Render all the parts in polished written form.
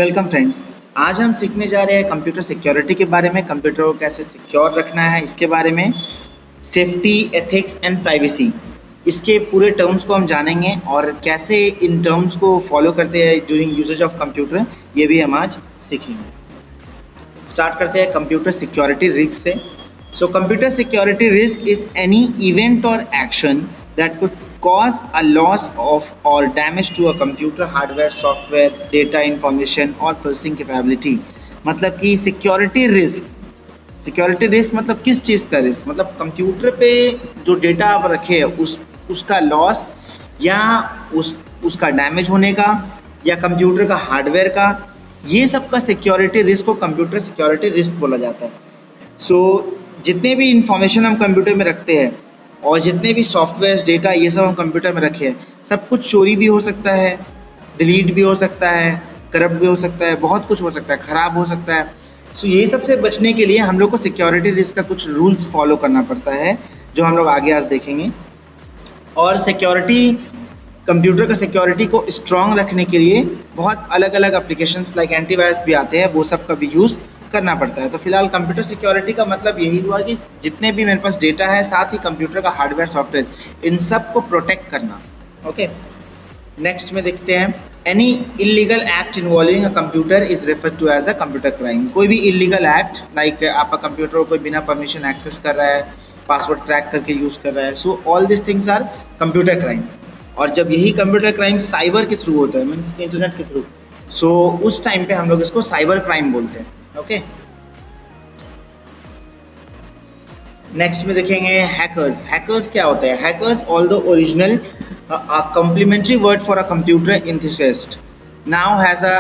Welcome friends. आज हम सीखने जा रहे हैं कंप्यूटर सिक्योरिटी के बारे में। कंप्यूटर को कैसे सिक्योर रखना है इसके बारे में, सेफ्टी, एथिक्स एंड प्राइवेसी, इसके पूरे टर्म्स को हम जानेंगे और कैसे इन टर्म्स को फॉलो करते हैं ड्यूरिंग यूजेज ऑफ कंप्यूटर, ये भी हम आज सीखेंगे। स्टार्ट करते हैं कंप्यूटर सिक्योरिटी रिस्क से। So computer security risk is any event और action that could cause a loss of or damage to a computer hardware, software, data, information और processing capability। मतलब कि सिक्योरिटी रिस्क मतलब किस चीज़ का रिस्क, मतलब computer पे जो डेटा आप रखे हैं उसका लॉस या उसका डैमेज होने का या कंप्यूटर का हार्डवेयर का, ये सब का सिक्योरिटी रिस्क को कंप्यूटर सिक्योरिटी रिस्क बोला जाता है। सो जितने भी इंफॉर्मेशन हम कंप्यूटर में रखते हैं और जितने भी सॉफ्टवेयर, डेटा, ये सब हम कंप्यूटर में रखे हैं, सब कुछ चोरी भी हो सकता है, डिलीट भी हो सकता है, करप्ट भी हो सकता है, बहुत कुछ हो सकता है, ख़राब हो सकता है। सो ये सब से बचने के लिए हम लोग को सिक्योरिटी रिस्क का कुछ रूल्स फॉलो करना पड़ता है, जो हम लोग आगे आज देखेंगे। और सिक्योरिटी, कंप्यूटर का सिक्योरिटी को स्ट्रॉन्ग रखने के लिए बहुत अलग अलग एप्लीकेशंस लाइक एंटीवायरस भी आते हैं, वो सब का भी यूज़ करना पड़ता है। तो फिलहाल कंप्यूटर सिक्योरिटी का मतलब यही हुआ कि जितने भी मेरे पास डेटा है, साथ ही कंप्यूटर का हार्डवेयर, सॉफ्टवेयर, इन सब को प्रोटेक्ट करना। ओके, नेक्स्ट में देखते हैं, any illegal act involving a computer is referred to as a computer crime. कोई भी इलीगल एक्ट, लाइक आपका कंप्यूटर को कोई बिना परमिशन एक्सेस कर रहा है, पासवर्ड क्रैक करके यूज़ कर रहा है, so all this things are computer crime. और जब यही कंप्यूटर क्राइम साइबर के थ्रू होता है, मीन्स इंटरनेट के थ्रू, सो उस टाइम पे हम लोग इसको साइबर क्राइम बोलते हैं। ओके, नेक्स्ट में देखेंगे हैकर्स क्या होते हैं। Hackers, although original complimentary word for a computer enthusiast, now has a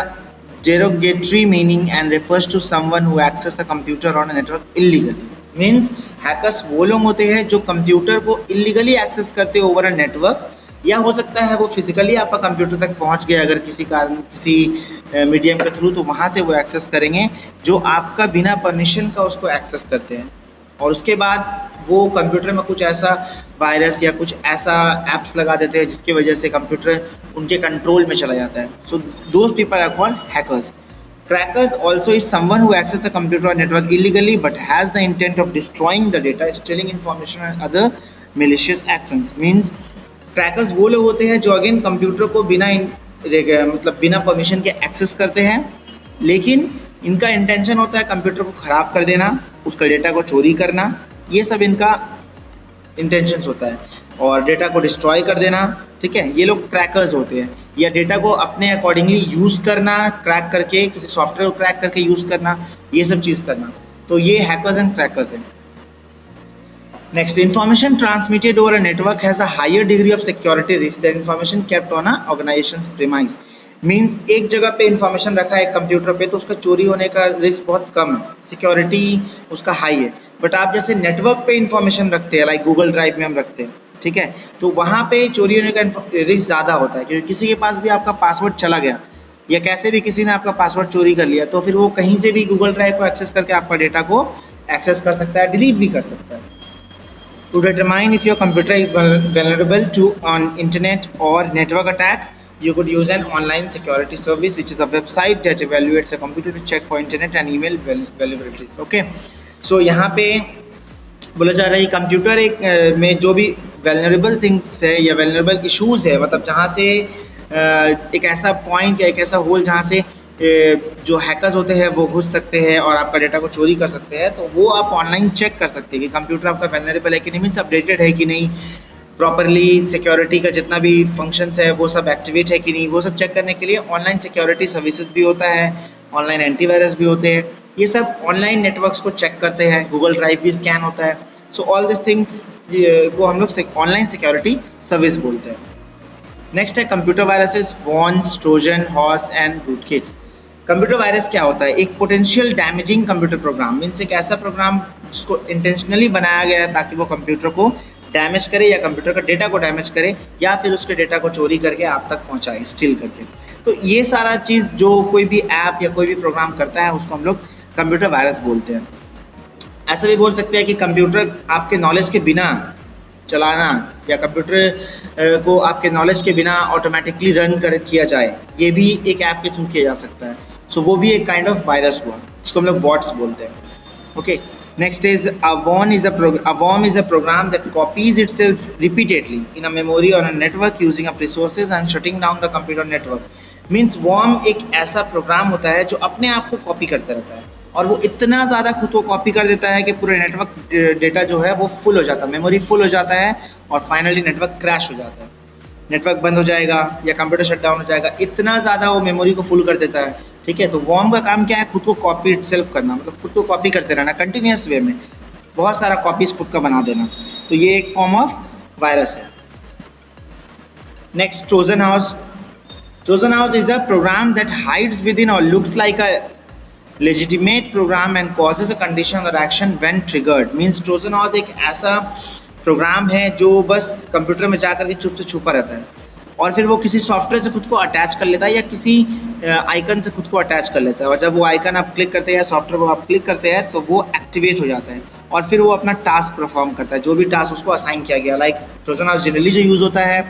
derogatory meaning and refers to someone who access a computer on a network illegally। Means hackers वो लोग होते हैं जो कंप्यूटर को इलीगली एक्सेस करते हैं over a network, या हो सकता है वो फिजिकली आपका कंप्यूटर तक पहुंच गए अगर किसी कारण, किसी मीडियम के थ्रू, तो वहाँ से वो एक्सेस करेंगे जो आपका बिना परमिशन का उसको एक्सेस करते हैं। और उसके बाद वो कंप्यूटर में कुछ ऐसा वायरस या कुछ ऐसा एप्स लगा देते हैं जिसकी वजह से कंप्यूटर उनके कंट्रोल में चला जाता है। So those people are called hackers. Crackers also is someone who accesses a computer or network illegally but has the intent of destroying the data, stealing information and other malicious actions। Means crackers वो लोग होते हैं जो again computer को बिना permission के access करते हैं, लेकिन इनका इंटेंशन होता है कंप्यूटर को ख़राब कर देना, उसका डेटा को चोरी करना, ये सब इनका इंटेंशंस होता है, और डेटा को डिस्ट्रॉय कर देना। ठीक है, ये लोग क्रैकर्स होते हैं, या डेटा को अपने अकॉर्डिंगली यूज़ करना, क्रैक करके, किसी सॉफ्टवेयर को क्रैक करके यूज़ करना, ये सब चीज़ करना। तो ये हैकर्स एंड क्रैकर्स हैं। Next, information transmitted over a network has a higher degree of security risk than information kept on a organization's premise। Means एक जगह पे इंफॉर्मेशन रखा है कंप्यूटर पे तो उसका चोरी होने का रिस्क बहुत कम है, सिक्योरिटी उसका हाई है। बट आप जैसे नेटवर्क पे इंफॉर्मेशन रखते हैं, लाइक गूगल ड्राइव में हम रखते हैं, ठीक है, तो वहाँ पे चोरी होने का रिस्क ज़्यादा होता है, क्योंकि किसी के पास भी आपका पासवर्ड चला गया या कैसे भी किसी ने आपका पासवर्ड चोरी कर लिया, तो फिर वो कहीं से भी गूगल ड्राइव को एक्सेस करके आपका डेटा को एक्सेस कर सकता है, डिलीट भी कर सकता है। To determine if your computer is vulnerable to an internet or network attack, you could use an online security service, which is a website that evaluates a computer to check for internet and email vulnerabilities। Okay, so यहाँ पे बोला जा रहा है computer में जो भी vulnerable things है या vulnerable issues है, मतलब जहाँ से एक ऐसा पॉइंट या एक ऐसा होल जहाँ से जो हैकर्स होते हैं वो घुस सकते हैं और आपका डेटा को चोरी कर सकते हैं, तो वो आप ऑनलाइन चेक कर सकते हैं कि कंप्यूटर आपका वेलनरेबल है कि नहीं, मीन्स अपडेटेड है कि नहीं, प्रॉपरली सिक्योरिटी का जितना भी फंक्शंस है वो सब एक्टिवेट है कि नहीं, वो सब चेक करने के लिए ऑनलाइन सिक्योरिटी सर्विसेज भी होता है, ऑनलाइन एंटीवायरस भी होते हैं, ये सब ऑनलाइन नेटवर्क्स को चेक करते हैं, गूगल ड्राइव भी स्कैन होता है। सो ऑल दिस थिंग्स को हम लोग ऑनलाइन सिक्योरिटी सर्विस बोलते हैं। नेक्स्ट है computer viruses, worms, Trojan horse and rootkits. Computer virus क्या होता है? एक potential damaging computer program, means एक ऐसा प्रोग्राम जिसको इंटेंशनली बनाया गया है ताकि वो कंप्यूटर को डैमेज करे या कंप्यूटर का डेटा को डैमेज करे या फिर उसके डेटा को चोरी करके आप तक पहुंचाए, स्टील करके। तो ये सारा चीज़ जो कोई भी ऐप या कोई भी प्रोग्राम करता है उसको हम लोग कंप्यूटर वायरस बोलते हैं। ऐसा भी बोल सकते हैं कि कंप्यूटर आपके नॉलेज के बिना चलाना या कंप्यूटर को आपके नॉलेज के बिना ऑटोमेटिकली रन किया जाए, ये भी एक ऐप के थ्रू किया जा सकता है। सो वो भी एक काइंड ऑफ वायरस हुआ, जिसको हम लोग बॉट्स बोलते हैं. Okay, next is a worm is a program that copies itself repeatedly in a memory or a network using up resources and shutting down the computer network. Means worm एक ऐसा programme होता है जो अपने आप को कॉपी करता रहता है, और वो इतना ज़्यादा खुद को कॉपी कर देता है कि पूरे नेटवर्क डेटा जो है वो फुल हो जाता है, मेमोरी फुल हो जाता है, और फाइनली नेटवर्क क्रैश हो जाता है, नेटवर्क बंद हो जाएगा या कंप्यूटर शट डाउन हो जाएगा. इतना ज़्यादा वो मेमोरी को फुल कर देता है. ठीक है, तो वॉर्म का काम क्या है? खुद को कॉपी इटसेल्फ करना, मतलब खुद को कॉपी करते रहना कंटिन्यूस वे में, बहुत सारा कॉपीज खुद का बना देना. तो ये एक फॉर्म ऑफ वायरस है. Next, Trojan horse. Trojan horse is a program that hides with in और looks like a legitimate program and causes a condition or action when triggered. Means Trojan house एक ऐसा programme है जो बस computer में जाकर के चुप से छुपा रहता है, और फिर वो किसी सॉफ्टवेयर से खुद को अटैच कर लेता है या किसी आइकन से खुद को अटैच कर लेता है, और जब वो आइकन आप क्लिक करते हैं या सॉफ्टवेयर को आप क्लिक करते हैं तो वो एक्टिवेट हो जाता है, और फिर वो अपना टास्क परफॉर्म करता है, जो भी टास्क उसको असाइन किया गया. लाइक ट्रोजन हाउस जनरली जो यूज़ होता है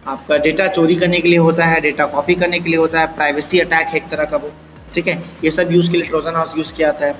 आपका डेटा चोरी करने के लिए होता है, डेटा कॉपी करने के लिए होता है, प्राइवेसी अटैक है एक तरह का वो. ठीक है, ये सब यूज़ के लिए ट्रोजन हाउस यूज़ किया जाता है.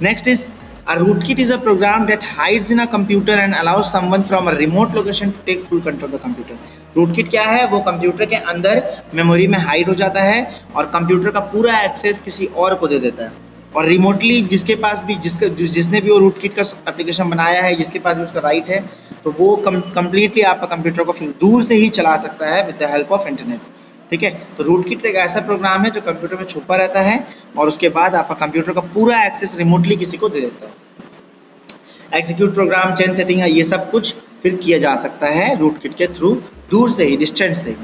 Next is a rootkit is a program that hides in a computer and allows someone from a remote location to take full control of the computer. rootkit क्या है? वो computer के अंदर memory में hide हो जाता है और कंप्यूटर का पूरा एक्सेस किसी और को दे देता है, और रिमोटली जिसके पास भी जिसने भी वो रूटकिट का एप्लीकेशन बनाया है, जिसके पास भी उसका राइट है, तो वो कम्प्लीटली आपका कंप्यूटर को फिर दूर से ही चला सकता है with the help of internet. ठीक है, तो रूटकिट एक ऐसा प्रोग्राम है जो कंप्यूटर में छुपा रहता है, और उसके बाद आपका कंप्यूटर का पूरा एक्सेस रिमोटली किसी को दे देता है. एग्जीक्यूट प्रोग्राम, चेंज सेटिंग है, ये सब कुछ फिर किया जा सकता है रूटकिट के थ्रू, दूर से ही, डिस्टेंस से ही.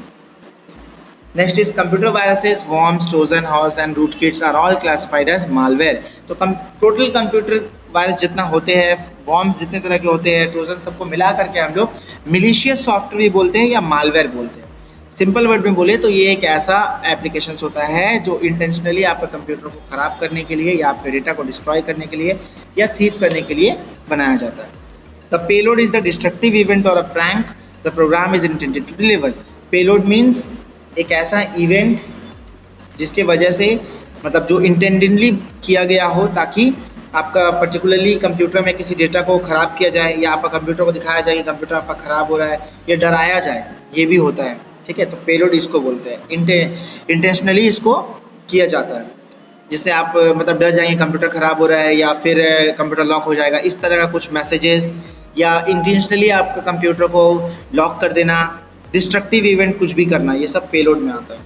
Next is computer viruses, worms, Trojan horse and rootkits are all classified as malware. तो टोटल कंप्यूटर वायरस जितना होते हैं, वॉर्म्स जितने तरह के होते हैं, ट्रोजन सबको मिला करके हम लोग मिलीशियस सॉफ्टवेयर भी बोलते हैं या मालवेयर बोलते हैं. सिंपल वर्ड में बोले तो ये एक ऐसा एप्लीकेशंस होता है जो इंटेंशनली आपके कंप्यूटर को ख़राब करने के लिए या आपके डेटा को डिस्ट्रॉय करने के लिए या थीफ करने के लिए बनाया जाता है. The payload is the destructive event और a prank the program is intended to deliver. Payload means एक ऐसा इवेंट जिसके वजह से, मतलब जो इंटेंडेडली किया गया हो ताकि आपका पर्टिकुलरली कंप्यूटर में किसी डेटा को ख़राब किया जाए, या आपका कंप्यूटर को दिखाया जाए कि कंप्यूटर आपका ख़राब हो रहा है, या डराया जाए, ये भी होता है. ठीक है, तो पेलोड इसको बोलते हैं. इंटेंशनली इसको किया जाता है, जिससे आप मतलब डर जाएंगे कंप्यूटर ख़राब हो रहा है, या फिर कंप्यूटर लॉक हो जाएगा, इस तरह का कुछ मैसेजेस, या इंटेंशनली आपके कंप्यूटर को लॉक कर देना, डिस्ट्रक्टिव इवेंट कुछ भी करना, ये सब पेलोड में आता है.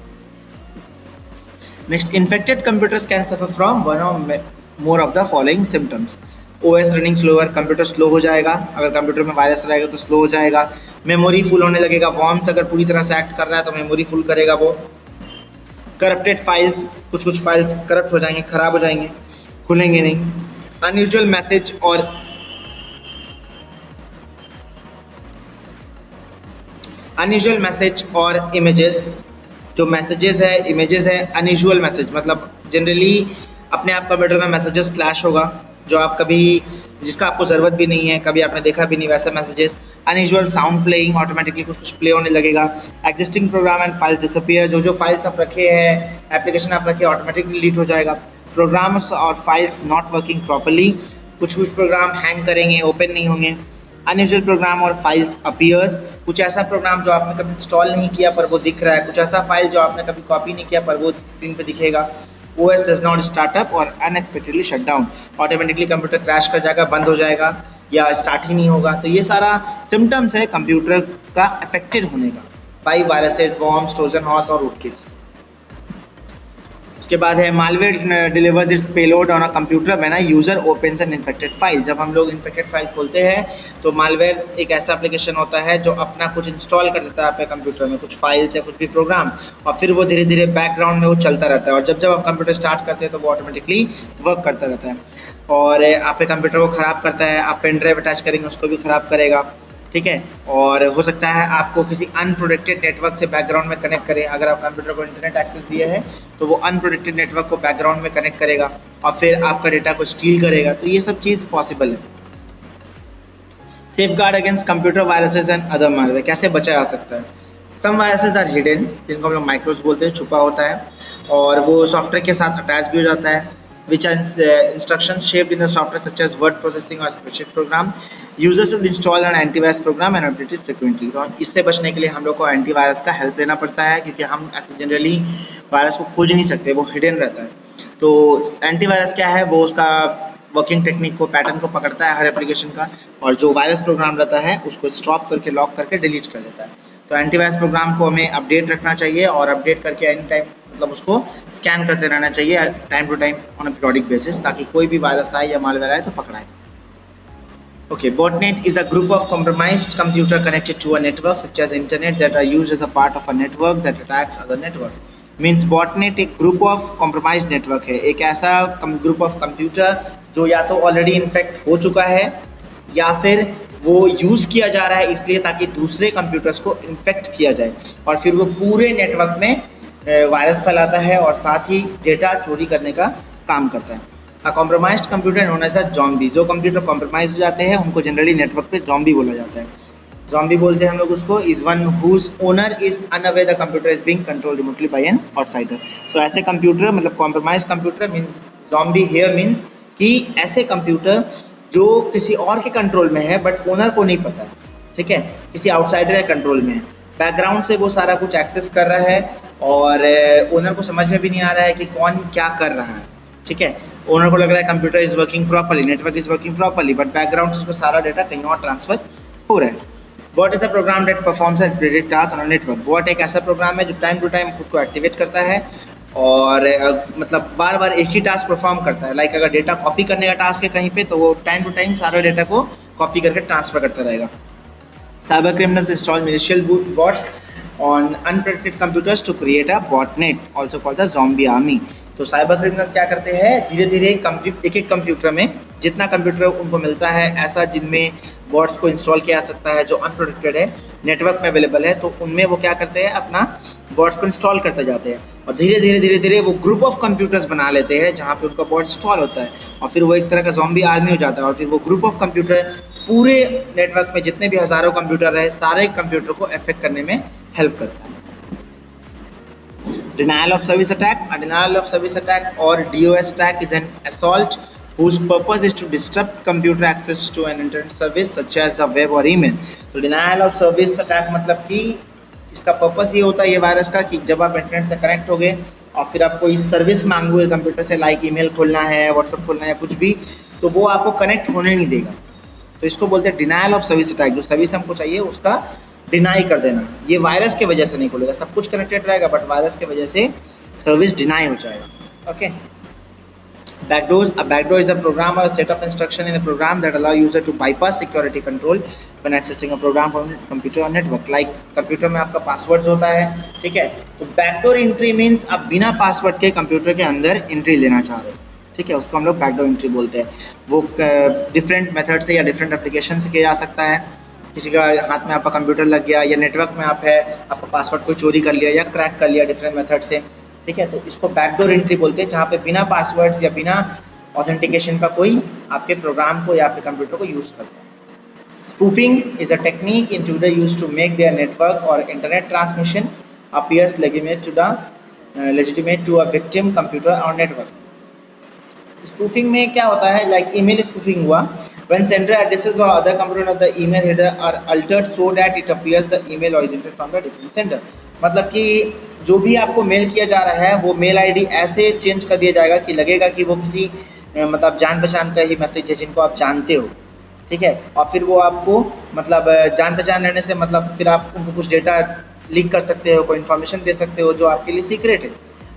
Next, infected computers can suffer from one और more of the following symptoms. OS running slower, computer slow हो जाएगा, अगर कंप्यूटर में वायरस रहेगा तो स्लो हो जाएगा. मेमोरी फुल होने लगेगा, वॉर्म्स अगर पूरी तरह से एक्ट कर रहा है तो मेमोरी फुल करेगा वो. करप्टेड फाइल्स, कुछ फाइल्स करप्ट हो जाएंगे, ख़राब हो जाएंगे, खुलेंगे नहीं. अनयूजुअल मैसेज और इमेजेस. जो मैसेजेस है, इमेजेस है, अनयूजुअल मैसेज मतलब जनरली अपने आप कंप्यूटर में मैसेजेस फ्लैश होगा जो आप कभी, जिसका आपको ज़रूरत भी नहीं है, कभी आपने देखा भी नहीं वैसा messages. Unusual sound playing, automatically कुछ प्ले होने लगेगा. Existing program and files disappear, जो फाइल्स आप रखे हैं, एप्लीकेशन आप रखे, ऑटोमेटिकली डिलीट हो जाएगा. प्रोग्राम्स और फाइल्स नॉट वर्किंग प्रॉपरली, कुछ प्रोग्राम हैंग करेंगे, ओपन नहीं होंगे. अनयूजुअल प्रोग्राम और फाइल्स अपीयर्स, कुछ ऐसा प्रोग्राम जो आपने कभी इंस्टॉल नहीं किया पर वो दिख रहा है, कुछ ऐसा फाइल जो आपने कभी कॉपी नहीं किया पर वो स्क्रीन पे दिखेगा. OS does not start up और unexpectedly shut down, automatically computer crash कर जाएगा, बंद हो जाएगा, या स्टार्ट ही नहीं होगा. तो ये सारा सिम्टम्स है कंप्यूटर का अफेक्टेड होने का by viruses, worms, Trojan house और रूटकिट्स. उसके बाद है malware delivers it's payload on a computer when a user opens an infected file. जब हम लोग इन्फेक्टेड फाइल खोलते हैं तो मालवेयर एक ऐसा एप्लीकेशन होता है जो अपना कुछ इंस्टॉल कर देता है आपके कंप्यूटर में, कुछ फाइल्स या कुछ भी प्रोग्राम, और फिर वो धीरे धीरे बैकग्राउंड में वो चलता रहता है, और जब आप कंप्यूटर स्टार्ट करते हैं तो वो ऑटोमेटिकली वर्क करता रहता है, और आपके कंप्यूटर को ख़राब करता है. आप पेन ड्राइव अटैच करेंगे उसको भी ख़राब करेगा. ठीक है, और हो सकता है आपको किसी अनप्रोटेक्टेड नेटवर्क से बैकग्राउंड में कनेक्ट करें. अगर आप कंप्यूटर को इंटरनेट एक्सेस दिए है तो वो अनप्रोटेक्टेड नेटवर्क को बैकग्राउंड में कनेक्ट करेगा और फिर आपका डेटा को स्टील करेगा. तो ये सब चीज़ पॉसिबल है. Safeguard against computer viruses and other malware, कैसे बचा जा सकता है? सम वायरसेस आर हिडन, जिनको हम लोग माइक्रोस बोलते हैं, छुपा होता है. और वो सॉफ्टवेयर के साथ अटैच भी हो जाता है। which are instructions shaped in the software such as word processing or spreadsheet program. Users should install an antivirus program and update it frequently. तो इससे बचने के लिए हम लोग को एंटीवायरस का हेल्प लेना पड़ता है, क्योंकि हम ऐसे जनरली वायरस को खोज नहीं सकते, वो हिडन रहता है। तो एंटीवायरस क्या है, वो उसका वर्किंग टेक्निक को, पैटर्न को पकड़ता है हर एप्लीकेशन का, और जो वायरस प्रोग्राम रहता है उसको स्टॉप करके, लॉक करके डिलीट कर देता है। तो एंटीवायरस प्रोग्राम को हमें अपडेट रखना चाहिए, और अपडेट करके एनी टाइम मतलब उसको स्कैन करते रहना चाहिए time to time on a periodic basis, ताकि कोई भी वायरस आए या मालवेयर आए तो पकड़ाए। Okay, botnet is a group of compromised computer connected to a network such as internet that are used as a part of a network that attacks other network. Means botnet एक group of compromised network है, एक ऐसा group of computer जो या तो already infect हो चुका है या फिर वो यूज़ किया जा रहा है इसलिए ताकि दूसरे कंप्यूटर्स को इन्फेक्ट किया जाए, और फिर वो पूरे नेटवर्क में वायरस फैलाता है और साथ ही डेटा चोरी करने का काम करता है। A compromised computer known as a zombie. जो कंप्यूटर कॉम्प्रोमाइज हो जाते हैं उनको जनरली नेटवर्क पे zombie बोला जाता है। zombie बोलते हैं हम लोग उसको, is one whose owner is unaware the computer is being controlled remotely by an outsider. So ऐसे कंप्यूटर मतलब compromised computer means zombie here means कि ऐसे कंप्यूटर जो किसी और के कंट्रोल में है बट ओनर को नहीं पता, ठीक है, किसी आउटसाइडर के कंट्रोल में है, बैकग्राउंड से वो सारा कुछ एक्सेस कर रहा है और ओनर को समझ में भी नहीं आ रहा है कि कौन क्या कर रहा है, ठीक है। ओनर को लग रहा है computer is working properly, network is working properly, but background से उसको सारा डेटा कहीं और ट्रांसफर हो रहा है। Bot is the program that performs at predict task on a network. Bot एक ऐसा प्रोग्राम है जो टाइम टू टाइम खुद को एक्टिवेट करता है और मतलब बार बार एक ही टास्क परफॉर्म करता है। लाइक अगर डेटा कॉपी करने का टास्क है कहीं पे तो वो टाइम टू टाइम सारे डेटा को कॉपी करके ट्रांसफर करता रहेगा। Cyber criminals install malicious bots on unprotected computers to create a botnet also called the zombie army. तो साइबर क्रिमिनल्स क्या करते हैं, धीरे धीरे एक एक कंप्यूटर में जितना कंप्यूटर उनको मिलता है ऐसा जिनमें बॉट्स को इंस्टॉल किया जा सकता है जो अनप्रोटेक्टेड है, नेटवर्क में अवेलेबल है, तो उनमें वो क्या करते हैं अपना बॉट्स को इंस्टॉल करते जाते हैं और धीरे धीरे वो ग्रुप ऑफ कंप्यूटर्स बना लेते हैं जहाँ पे उनका बॉट इंस्टॉल होता है और फिर वो एक तरह का ज़ॉम्बी आर्मी हो जाता है और फिर वो ग्रुप ऑफ कंप्यूटर पूरे नेटवर्क में जितने भी हज़ारों कंप्यूटर रहे सारे कंप्यूटर को अफेक्ट करने में हेल्प करता है। Denial of service attack. A denial of service attack or DOS attack is an assault whose purpose is to disrupt computer access to an internet service such as the web or email. तो denial of service attack मतलब कि इसका purpose ये होता है ये virus का कि जब आप इंटरनेट से कनेक्ट हो गए और फिर आप कोई सर्विस मांगोगे कंप्यूटर से, लाइक ईमेल खोलना है, व्हाट्सअप खोलना है, कुछ भी, तो वो आपको कनेक्ट होने नहीं देगा। तो इसको बोलते हैं डिनायल ऑफ सर्विस अटैक। जो सर्विस हमको चाहिए उसका डिनाई कर देना। ये वायरस के वजह से नहीं खुलेगा, सब कुछ कनेक्टेड रहेगा बट वायरस के वजह से सर्विस डिनाई हो जाएगा। Okay, backdoors. A backdoor is a program or a set of instruction in a program that allow user to bypass security control when accessing a program from computer or network. Like computer में आपका passwords होता है, ठीक है, तो backdoor entry means आप बिना password के कंप्यूटर के अंदर एंट्री लेना चाह रहे हो, ठीक है, उसको हम लोग बैकडोर एंट्री बोलते हैं। वो डिफरेंट मेथड से या डिफरेंट एप्लीकेशन से किया जा सकता है। किसी का हाथ में आपका कंप्यूटर लग गया या नेटवर्क में आप है, आपका पासवर्ड को चोरी कर लिया या क्रैक कर लिया डिफरेंट मेथड से, ठीक है, तो इसको बैकडोर एंट्री बोलते हैं, जहाँ पे बिना पासवर्ड्स या बिना ऑथेंटिकेशन का कोई आपके प्रोग्राम को या आपके कंप्यूटर को यूज़ करता है। Spoofing is a technique intruder use to make their network और internet transmission appears legitimate to a victim computer और नेटवर्क। स्पूफिंग में क्या होता है, लाइक ईमेल स्पूफिंग हुआ, when sender addresses or other component of the email header are altered so that it appears the email originated from the different sender। मतलब कि जो भी आपको मेल किया जा रहा है वो मेल आईडी ऐसे चेंज कर दिया जाएगा कि लगेगा कि वो किसी मतलब जान पहचान का ही मैसेज है जिनको आप जानते हो, ठीक है, और फिर वो आपको मतलब जान पहचान रहने से मतलब फिर आप उनको कुछ डेटा लीक कर सकते हो, कोई इन्फॉर्मेशन दे सकते हो जो आपके लिए सीक्रेट है।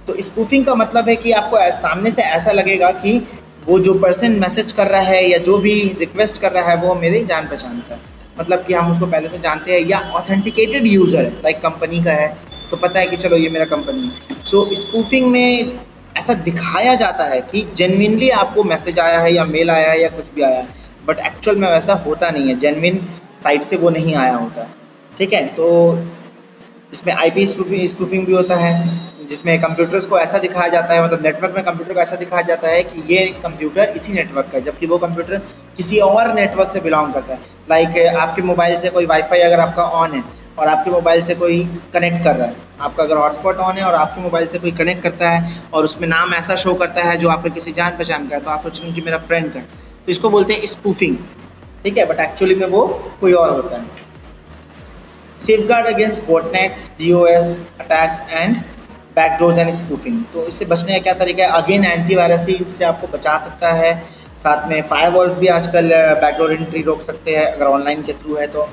तो स्पूफिंग का मतलब है कि आपको सामने से ऐसा लगेगा कि वो जो पर्सन मैसेज कर रहा है या जो भी रिक्वेस्ट कर रहा है वो मेरे जान पहचान का, मतलब कि हम उसको पहले से जानते हैं या ऑथेंटिकेटेड यूज़र है, लाइक कंपनी का है तो पता है कि चलो ये मेरा कंपनी है। सो स्पूफिंग में ऐसा दिखाया जाता है कि जेन्युइनली आपको मैसेज आया है या मेल आया है या कुछ भी आया है, बट एक्चुअल में वैसा होता नहीं है, जेन्युइन साइट से वो नहीं आया होता, ठीक है। तो इसमें आईपी स्पूफिंग भी होता है जिसमें कंप्यूटर्स को ऐसा दिखाया जाता है, मतलब नेटवर्क में कंप्यूटर को ऐसा दिखाया जाता है कि ये कंप्यूटर इसी नेटवर्क का है जबकि वो कंप्यूटर किसी और नेटवर्क से बिलोंग करता है। लाइक आपके मोबाइल से कोई वाईफाई अगर आपका ऑन है और आपके मोबाइल से कोई कनेक्ट कर रहा है, आपका अगर हॉटस्पॉट ऑन है और आपके मोबाइल से कोई कनेक्ट करता है और उसमें नाम ऐसा शो करता है जो आपके किसी जान पहचान का है, तो आप सोचेंगे कि मेरा फ्रेंड का है, तो इसको बोलते हैं स्पूफिंग, ठीक है, बट एक्चुअली में वो कोई और होता है। Safeguard against botnets, DOS attacks and backdoors and spoofing. तो इससे बचने का क्या तरीका है? अगेन एंटीवायरस ही इससे आपको बचा सकता है। साथ में फायरवॉल्स भी आजकल बैकडोर एंट्री रोक सकते हैं अगर ऑनलाइन के थ्रू है तो।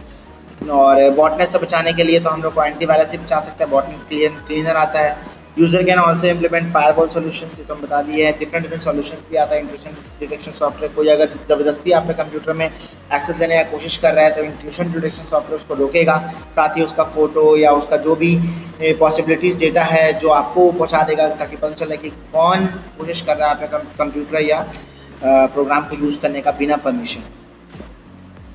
और बॉटनेट से बचाने के लिए तो हम लोग को एंटीवायरस ही बचा सकते हैं, बॉटनेट क्लीनर आता है। User can also implement firewall solutions, ये तो हम बता दिए हैं। डिफरेंट सोल्यूशंस भी आता है। इंट्रूशन डिटेक्शन सॉफ्टवेयर, कोई अगर ज़बरदस्ती आपके कंप्यूटर में एक्सेस लेने की कोशिश कर रहा है तो इंट्रूशन डिटेक्शन सॉफ्टवेयर उसको रोकेगा। साथ ही उसका फ़ोटो या उसका जो भी पॉसिबिलिटीज़ डेटा है जो आपको पहुंचा देगा, ताकि पता चले कि कौन कोशिश कर रहा है आपका कंप्यूटर या प्रोग्राम को यूज़ करने का बिना permission.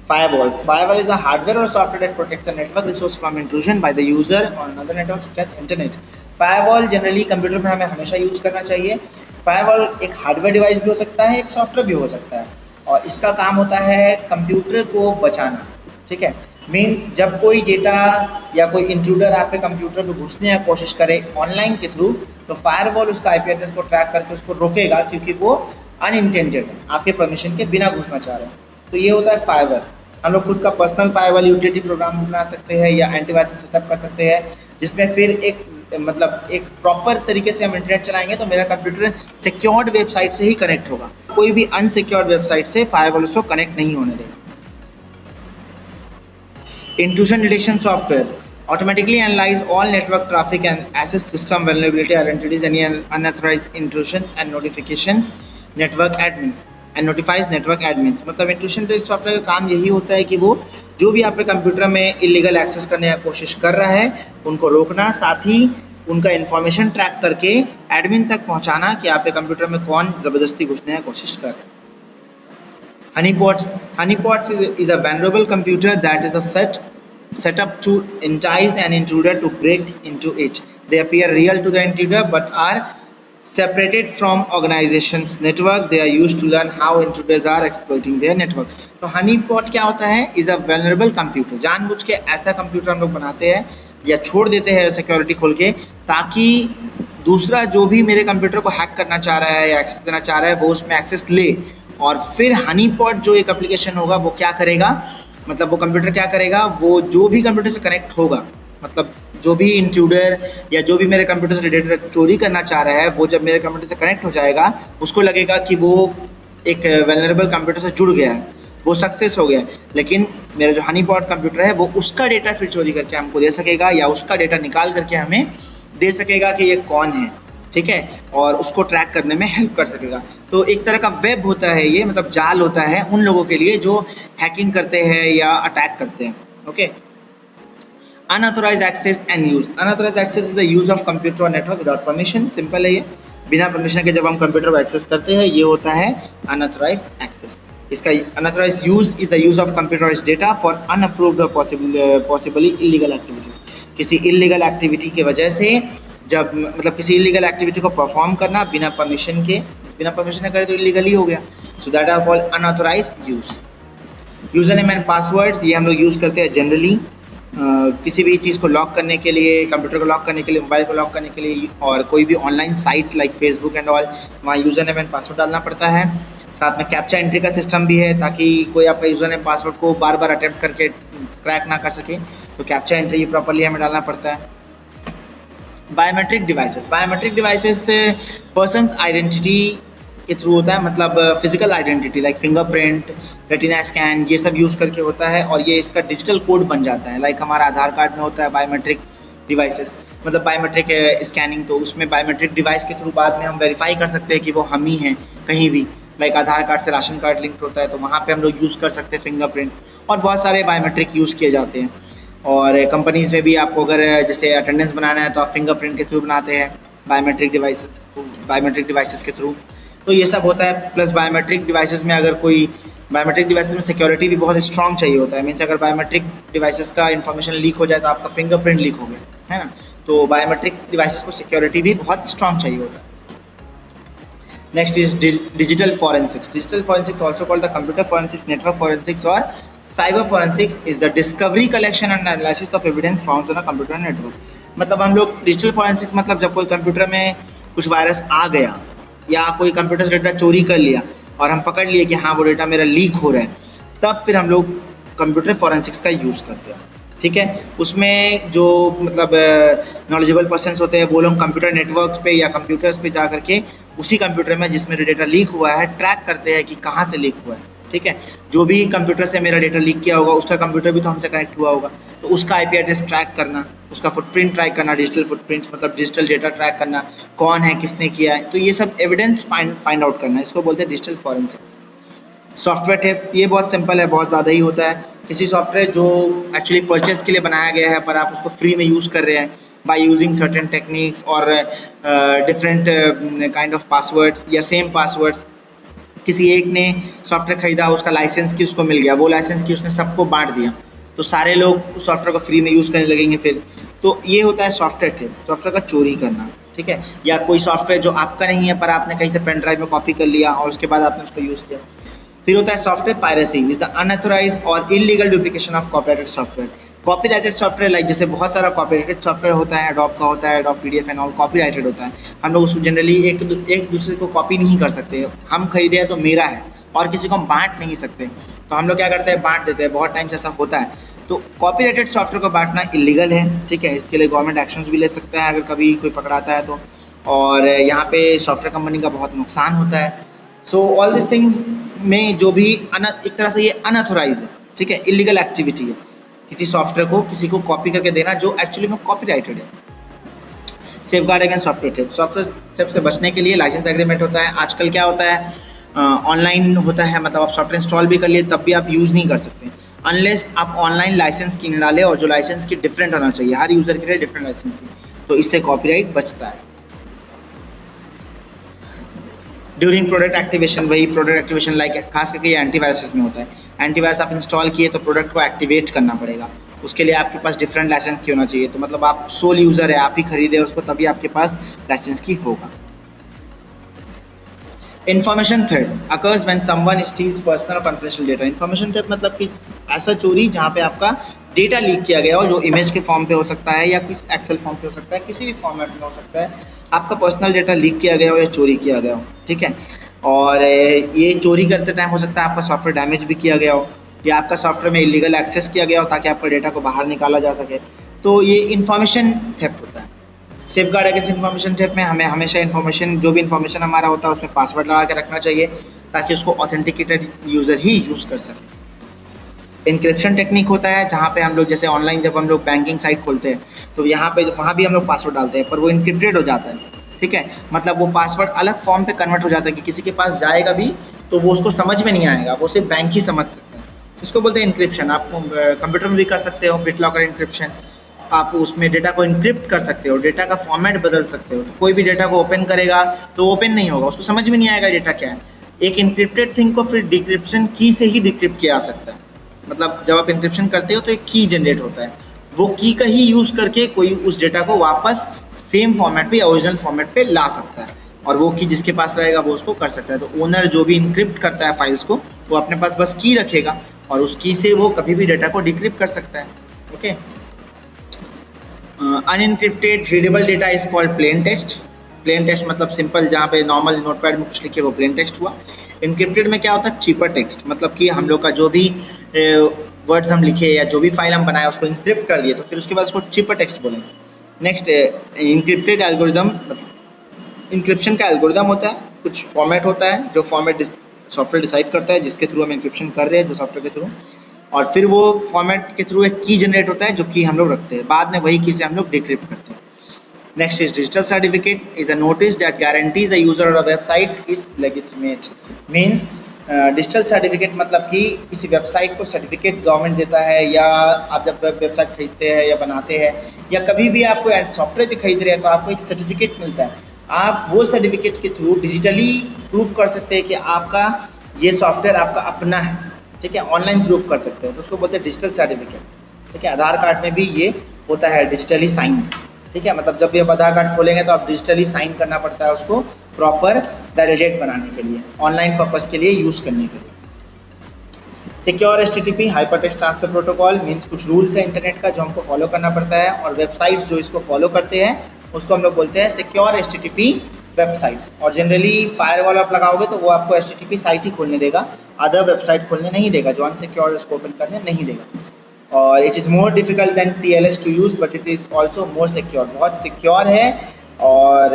Firewalls. Firewall is a hardware or software that protects a network resource from intrusion by the user on another network such as internet. Firewall generally computer में हमें हमेशा यूज़ करना चाहिए। Firewall एक हार्डवेयर डिवाइस भी हो सकता है, एक सॉफ्टवेयर भी हो सकता है, और इसका काम होता है कंप्यूटर को बचाना, ठीक है। मीन्स जब कोई डेटा या कोई इंट्रूडर आपके कंप्यूटर पे घुसने की कोशिश करे ऑनलाइन के थ्रू, तो फायरवॉल उसका आईपी एड्रेस को ट्रैक करके उसको रोकेगा, क्योंकि वो अनइंटेंडेड है, आपके परमिशन के बिना घुसना चाह रहे हैं। तो ये होता है फायरवॉल। हम लोग खुद का पर्सनल फायरवॉल यूटिलिटी प्रोग्राम बना सकते हैं या एंटीवायरस सेटअप कर सकते हैं, जिसमें फिर एक प्रॉपर तरीके से हम इंटरनेट चलाएंगे तो मेरा कंप्यूटर सिक्योर्ड वेबसाइट से ही कनेक्ट होगा। कोई भी अनसिक्योर्ड वेबसाइट से फायरवॉल उसको कनेक्ट नहीं होने देगा। Intrusion detection software automatically analyze all network traffic and assess system vulnerability identities any unauthorized intrusions and notifications network admins and notifies network admins। मतलब इंट्रूशन डिटेक्शन सॉफ्टवेयर का काम यही होता है कि वो जो भी आपके कंप्यूटर में इलीगल एक्सेस करने की कोशिश कर रहा है उनको रोकना, साथ ही उनका इन्फॉर्मेशन ट्रैक करके एडमिन तक पहुंचाना कि आपके कंप्यूटर में कौन ज़बरदस्ती घुसने की कोशिश कर रहा है। Honeypots is a vulnerable computer that is a set up to entice an intruder to break into it. They appear real to the intruder but are separated from organization's network. They are used to learn how intruders are exploiting their network. तो honeypot क्या होता है? is a vulnerable computer। जानबूझ के ऐसा computer हम लोग बनाते हैं या छोड़ देते हैं सिक्योरिटी खोल के, ताकि दूसरा जो भी मेरे कंप्यूटर को हैक करना चाह रहा है या एक्सेस देना चाह रहा है वो उसमें एक्सेस ले, और फिर honeypot जो एक एप्लीकेशन होगा वो क्या करेगा, मतलब वो कंप्यूटर क्या करेगा, वो जो भी कंप्यूटर से कनेक्ट होगा, मतलब जो भी इंट्रूडर या जो भी मेरे कंप्यूटर से डेटा चोरी करना चाह रहा है, वो जब मेरे कंप्यूटर से कनेक्ट हो जाएगा उसको लगेगा कि वो एक वल्नरेबल कंप्यूटर से जुड़ गया है, वो सक्सेस हो गया है, लेकिन मेरा जो हनीपॉट कंप्यूटर है वो उसका डेटा फिर चोरी करके हमको दे सकेगा या उसका डेटा निकाल करके हमें दे सकेगा कि ये कौन है, ठीक है, और उसको ट्रैक करने में हेल्प कर सकेगा। तो एक तरह का वेब होता है ये, मतलब जाल होता है उन लोगों के लिए जो हैकिंग करते हैं या अटैक करते हैं। Okay, unauthorised access and use. Unauthorised access is the use of computer और नेटवर्क विदाउट परमिशन। सिंपल है ये, बिना परमिशन के जब हम कंप्यूटर को एक्सेस करते हैं ये होता है अनऑथोराइज्ड एक्सेस। इसका unauthorised use is the use of computerised data for unapproved और पॉसिबली इलीगल एक्टिविटीज। किसी इलीगल एक्टिविटी की वजह से जब मतलब किसी इलीगल एक्टिविटी को परफॉर्म करना बिना परमिशन के, बिना परमिशन करे तो इलीगल ही हो गया। So that are called unauthorised use. User name and passwords ये हम लोग यूज़ करते हैं जनरली किसी भी चीज़ को लॉक करने के लिए, कंप्यूटर को लॉक करने के लिए, मोबाइल को लॉक करने के लिए, और कोई भी online site like Facebook and all, वहाँ यूज़र नेम एंड पासवर्ड डालना पड़ता है। साथ में कैप्चा एंट्री का सिस्टम भी है ताकि कोई आपका यूज़र नेम पासवर्ड को बार बार अटेम्प्ट करके क्रैक ना कर सके, तो कैप्चा एंट्री प्रॉपर्ली हमें डालना पड़ता है। Biometric devices. Biometric devices persons identity के थ्रू होता है, मतलब physical identity like fingerprint, retina scan, ये सब यूज़ करके होता है, और ये इसका डिजिटल कोड बन जाता है। लाइक हमारा आधार कार्ड में होता है बायोमेट्रिक डिवाइसेस, मतलब बायोमेट्रिक स्कैनिंग, तो उसमें बायोमेट्रिक डिवाइस के थ्रू बाद में हम वेरीफाई कर सकते हैं कि वो हम ही हैं कहीं भी। लाइक आधार कार्ड से राशन कार्ड लिंक्ड होता है तो वहाँ पे हम लोग यूज़ कर सकते हैं फिंगरप्रिंट, और बहुत सारे बायोमेट्रिक यूज़ किए जाते हैं। और कंपनीज़ में भी आपको अगर जैसे अटेंडेंस बनाना है तो आप फिंगरप्रिंट के थ्रू बनाते हैं बायोमेट्रिक डिवाइसेस के थ्रू, तो ये सब होता है। प्लस बायोमेट्रिक डिवाइसेस में अगर कोई बायोमेट्रिक डिवाइसेस में सिक्योरिटी भी बहुत स्ट्रॉन्ग चाहिए होता है। मीन्स अगर बायोमेट्रिक डिवाइसेस का इन्फॉर्मेशन लीक हो जाए तो आपका फिंगरप्रिंट लीक हो गया है ना, तो बायोमेट्रिक डिवाइसेस को सिक्योरिटी भी बहुत स्ट्रॉन्ग चाहिए होता है। Next is digital forensics. Digital forensics also called the computer forensics, network forensics और cyber forensics is the discovery, collection and analysis of evidence found on a computer network. मतलब हम लोग डिजिटल फोरेंसिक्स मतलब जब कोई कंप्यूटर में कुछ virus आ गया या कोई कंप्यूटर से डेटा चोरी कर लिया और हम पकड़ लिए कि हाँ वो डेटा मेरा लीक हो रहा है, तब फिर हम लोग कंप्यूटर फोरेंसिक्स का यूज़ करते हैं। ठीक है, उसमें जो मतलब नॉलेजेबल पर्सन्स होते हैं वो लोग कंप्यूटर नेटवर्क्स पे या कंप्यूटर्स पे जा करके उसी कंप्यूटर में जिसमें डेटा लीक हुआ है ट्रैक करते हैं कि कहाँ से लीक हुआ है। ठीक है, जो भी कंप्यूटर से मेरा डेटा लीक किया होगा उसका कंप्यूटर भी तो हमसे कनेक्ट हुआ होगा, तो उसका आईपी एड्रेस ट्रैक करना, उसका फुटप्रिंट ट्रैक करना, डिजिटल फुटप्रिंट मतलब डिजिटल डेटा ट्रैक करना, कौन है किसने किया है, तो ये सब एविडेंस फाइंड आउट करना, इसको बोलते हैं डिजिटल फॉरेंसिक्स। सॉफ्टवेयर टेप ये बहुत सिंपल है, बहुत ज़्यादा ही होता है। किसी सॉफ्टवेयर जो एक्चुअली परचेज के लिए बनाया गया है पर आप उसको फ्री में यूज़ कर रहे हैं बाय यूजिंग सर्टेन टेक्निक्स और डिफरेंट काइंड ऑफ पासवर्ड्स या सेम पासवर्ड्स। किसी एक ने सॉफ्टवेयर खरीदा, उसका लाइसेंस की उसको मिल गया, वो लाइसेंस की उसने सबको बांट दिया, तो सारे लोग उस सॉफ्टवेयर को फ्री में यूज़ करने लगेंगे फिर। तो ये होता है सॉफ्टवेयर टेप, सॉफ्टवेयर का चोरी करना। ठीक है, या कोई सॉफ्टवेयर जो आपका नहीं है पर आपने कहीं से पेन ड्राइव में कॉपी कर लिया और उसके बाद आपने उसको यूज़ किया। फिर होता है software piracy, is the unauthorised और illegal duplication of copyrighted software. Copyrighted software like जैसे बहुत सारा कॉपीराइटेड सॉफ्टवेयर होता है, एडोब का होता है, adobe PDF and all copyrighted होता है। हम लोग उसको जनरली एक दूसरे को कॉपी नहीं कर सकते, हम खरीदे हैं तो मेरा है और किसी को हम बांट नहीं सकते, तो हम लोग क्या करते हैं बांट देते हैं, बहुत टाइम से ऐसा होता है। तो कॉपीराइटेड सॉफ्टवेयर को बांटना इलीगल है। ठीक है, इसके लिए गवर्नमेंट एक्शंस भी ले सकता है अगर कभी कोई पकड़ाता है तो, और यहाँ पे सॉफ्टवेयर कंपनी का बहुत नुकसान होता है। सो ऑल दिस थिंग्स में जो भी एक तरह से ये अनऑथोराइज है, ठीक है, इलीगल एक्टिविटी है किसी सॉफ्टवेयर को किसी को कॉपी करके देना जो एक्चुअली में कॉपीराइटेड है। Safe guard against software theft, software theft से बचने के लिए लाइसेंस एग्रीमेंट होता है। आजकल क्या होता है ऑनलाइन होता है, मतलब आप सॉफ्टवेयर इंस्टॉल भी कर लिए तब भी आप यूज़ नहीं कर सकते अनलेस आप ऑनलाइन लाइसेंस की डालें, और जो लाइसेंस की डिफरेंट होना चाहिए, हर यूज़र के लिए डिफरेंट लाइसेंस की, तो इससे कॉपीराइट बचता है। ड्यूरिंग प्रोडक्ट एक्टिवेशन, वही प्रोडक्ट एक्टिवेशन लाइक खास करके ये एंटीवायरस में होता है। एंटीवायरस आप इंस्टॉल किए तो प्रोडक्ट को एक्टिवेट करना पड़ेगा, उसके लिए आपके पास डिफरेंट लाइसेंस की होना चाहिए, तो मतलब आप सोल यूज़र है, आप ही खरीदे उसको तभी आपके पास लाइसेंस की होगा। Information threat occurs when someone steals personal और कॉन्फिडेंशियल डेटा। इन्फॉर्मेशन थ्रेट मतलब कि ऐसा चोरी जहाँ पे आपका डेटा लीक किया गया हो, जो इमेज के फॉर्म पे हो सकता है या किसी एक्सेल फॉर्म पे हो सकता है, किसी भी फॉर्मेट में हो सकता है, आपका पर्सनल डेटा लीक किया गया हो या चोरी किया गया हो। ठीक है, और ये चोरी करते टाइम हो सकता है आपका सॉफ्टवेयर डैमेज भी किया गया हो या आपका सॉफ्टवेयर में इलीगल एक्सेस किया गया हो ताकि आपका डेटा को बाहर निकाला जा सके, तो ये इन्फॉर्मेशन थेफ्ट होता है। Safe guard against information theft में हमें हमेशा इन्फॉर्मेशन, जो भी इन्फॉर्मेशन हमारा होता है उसमें पासवर्ड लगा के रखना चाहिए ताकि उसको ऑथेंटिकेटेड यूज़र ही यूज़ कर सके। इंक्रिप्शन टेक्निक होता है जहाँ पे हम लोग जैसे ऑनलाइन जब हम लोग बैंकिंग साइट खोलते हैं तो यहाँ पे वहाँ भी हम लोग पासवर्ड डालते हैं पर वो इंक्रिप्टेड हो जाता है। ठीक है, मतलब वो पासवर्ड अलग फॉर्म पे कन्वर्ट हो जाता है कि किसी के पास जाएगा भी तो वो उसको समझ में नहीं आएगा, वो सिर्फ बैंक ही समझ सकता है, इसको बोलते हैं इंक्रिप्शन। आप कंप्यूटर में भी कर सकते हो बिटलॉकर इंक्रिप्शन, आप उसमें डेटा को इंक्रिप्ट कर सकते हो, डेटा का फॉर्मेट बदल सकते हो, तो कोई भी डेटा को ओपन करेगा तो ओपन नहीं होगा, उसको समझ में नहीं आएगा डेटा क्या है। एक इंक्रिप्टेड थिंग को फिर डिक्रिप्शन की से ही डिक्रिप्ट किया जा सकता है, मतलब जब आप इंक्रिप्शन करते हो तो एक की जनरेट होता है, वो की का ही यूज़ करके कोई उस डेटा को वापस सेम फॉर्मेट पे या ओरिजिनल फॉर्मेट पे ला सकता है, और वो की जिसके पास रहेगा वो उसको कर सकता है। तो ओनर जो भी इंक्रिप्ट करता है फाइल्स को वो अपने पास बस की रखेगा और उस की से वो कभी भी डेटा को डिक्रिप्ट कर सकता है। Okay, unencrypted readable data is called plain text. Plain text मतलब सिंपल, जहाँ पे नॉर्मल नोटपैड में कुछ लिखे वो प्लेन टेक्स्ट हुआ। इनक्रिप्टेड में क्या होता है, चीपर टेक्स्ट, मतलब कि हम लोग का जो भी वर्ड्स हम लिखे या जो भी फाइल हम बनाए उसको इंक्रिप्ट कर दिए तो फिर उसके बाद उसको चीपर टेक्स्ट बोलेंगे। नेक्स्ट, इंक्रिप्टेड एल्गोरिदम, मतलब इंक्रिप्शन का एल्गोरिदम होता है, कुछ फॉर्मेट होता है जो फॉर्मेट सॉफ्टवेयर डिसाइड करता है जिसके थ्रू हम इंक्रिप्शन कर रहे हैं, जो सॉफ्टवेयर के थ्रू, और फिर वो फॉर्मेट के थ्रू एक की जनरेट होता है जो की हम लोग रखते हैं, बाद में वही की से हम लोग डिक्रिप्ट करते हैं। Next is digital certificate is a notice that guarantees a user or a website is legitimate. Means digital certificate मतलब कि किसी वेबसाइट को सर्टिफिकेट गवर्नमेंट देता है, या आप जब वेबसाइट खरीदते हैं या बनाते हैं या कभी भी आप कोई सॉफ्टवेयर भी खरीद रहे हैं तो आपको एक सर्टिफिकेट मिलता है, आप वो सर्टिफिकेट के थ्रू डिजिटली प्रूफ कर सकते हैं कि आपका ये सॉफ्टवेयर आपका अपना है। ठीक है, ऑनलाइन प्रूफ कर सकते हैं, तो उसको बोलते हैं डिजिटल सर्टिफिकेट। ठीक है, आधार कार्ड में भी ये होता है डिजिटली साइन। ठीक है, मतलब जब भी आप आधार कार्ड खोलेंगे तो आप डिजिटली साइन करना पड़ता है उसको प्रॉपर वैलिडेट बनाने के लिए, ऑनलाइन पर्पस के लिए यूज़ करने के लिए। Secure HTTP hyper text transfer protocol means कुछ रूल्स है इंटरनेट का जो हमको फॉलो करना पड़ता है, और वेबसाइट्स जो इसको फॉलो करते हैं उसको हम लोग बोलते हैं सिक्योर HTTP वेबसाइट्स। और जनरली फायरवॉल आप लगाओगे तो वो आपको HTTP साइट ही खोलने देगा, अदर वेबसाइट खोलने नहीं देगा, जो अनसिक्योर उसको ओपन करने नहीं देगा। और it is more difficult than TLS to use but it is also more secure, बहुत सिक्योर है। और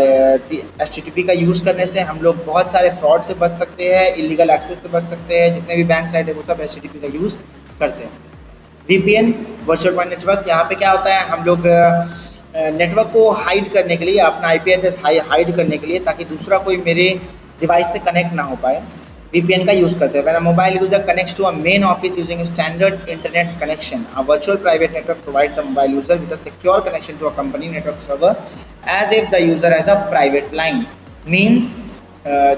HTTP का यूज़ करने से हम लोग बहुत सारे फ्रॉड से बच सकते हैं, इलीगल एक्सेस से बच सकते हैं, जितने भी बैंक साइट है वो सब HTTP का यूज़ करते हैं। VPN वर्चुअल पॉइंट नेटवर्क, यहाँ पे क्या होता है, हम लोग नेटवर्क को हाइड करने के लिए, अपना IP एड्रेस हाइड करने के लिए, ताकि दूसरा कोई मेरे डिवाइस से कनेक्ट ना हो पाए, VPN का यूज़ करते हैं। When a mobile user connects to a main office using a standard internet connection, a virtual private network provides the mobile user with a secure connection to a company network server as if the user has a private line. Means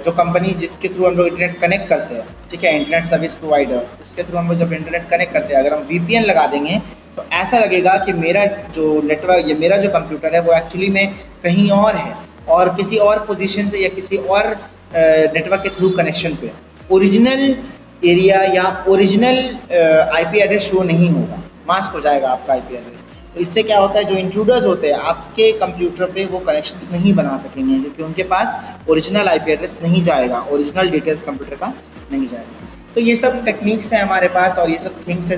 जो company जिसके through हम लोग internet connect करते हैं, ठीक है, internet service provider, उसके through हम लोग जब इंटरनेट कनेक्ट करते हैं, अगर हम VPN लगा देंगे तो ऐसा लगेगा कि मेरा जो नेटवर्क, ये मेरा जो कंप्यूटर है वो एक्चुअली में कहीं और है और किसी और पोजीशन से या किसी और नेटवर्क के थ्रू कनेक्शन पे, ओरिजिनल एरिया या ओरिजिनल IP एड्रेस शो नहीं होगा, मास्क हो जाएगा आपका IP एड्रेस। तो इससे क्या होता है, जो इंट्रूडर्स होते हैं आपके कंप्यूटर पे वो कनेक्शंस नहीं बना सकेंगे, क्योंकि उनके पास ओरिजिनल IP एड्रेस नहीं जाएगा, ओरिजिनल डिटेल्स कंप्यूटर का नहीं जाएगा। तो ये सब टेक्निक्स हैं हमारे पास और ये सब थिंग्स है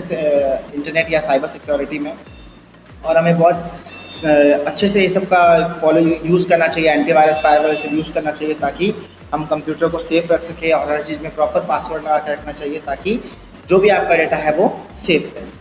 इंटरनेट या साइबर सिक्योरिटी में, और हमें बहुत अच्छे से ये सब का फॉलो यूज़ करना चाहिए, एंटीवायरस फायरवॉल सब यूज़ करना चाहिए, ताकि हम कंप्यूटर को सेफ रख सकें, और हर चीज़ में प्रॉपर पासवर्ड लगा के रखना चाहिए ताकि जो भी आपका डेटा है वो सेफ रहे।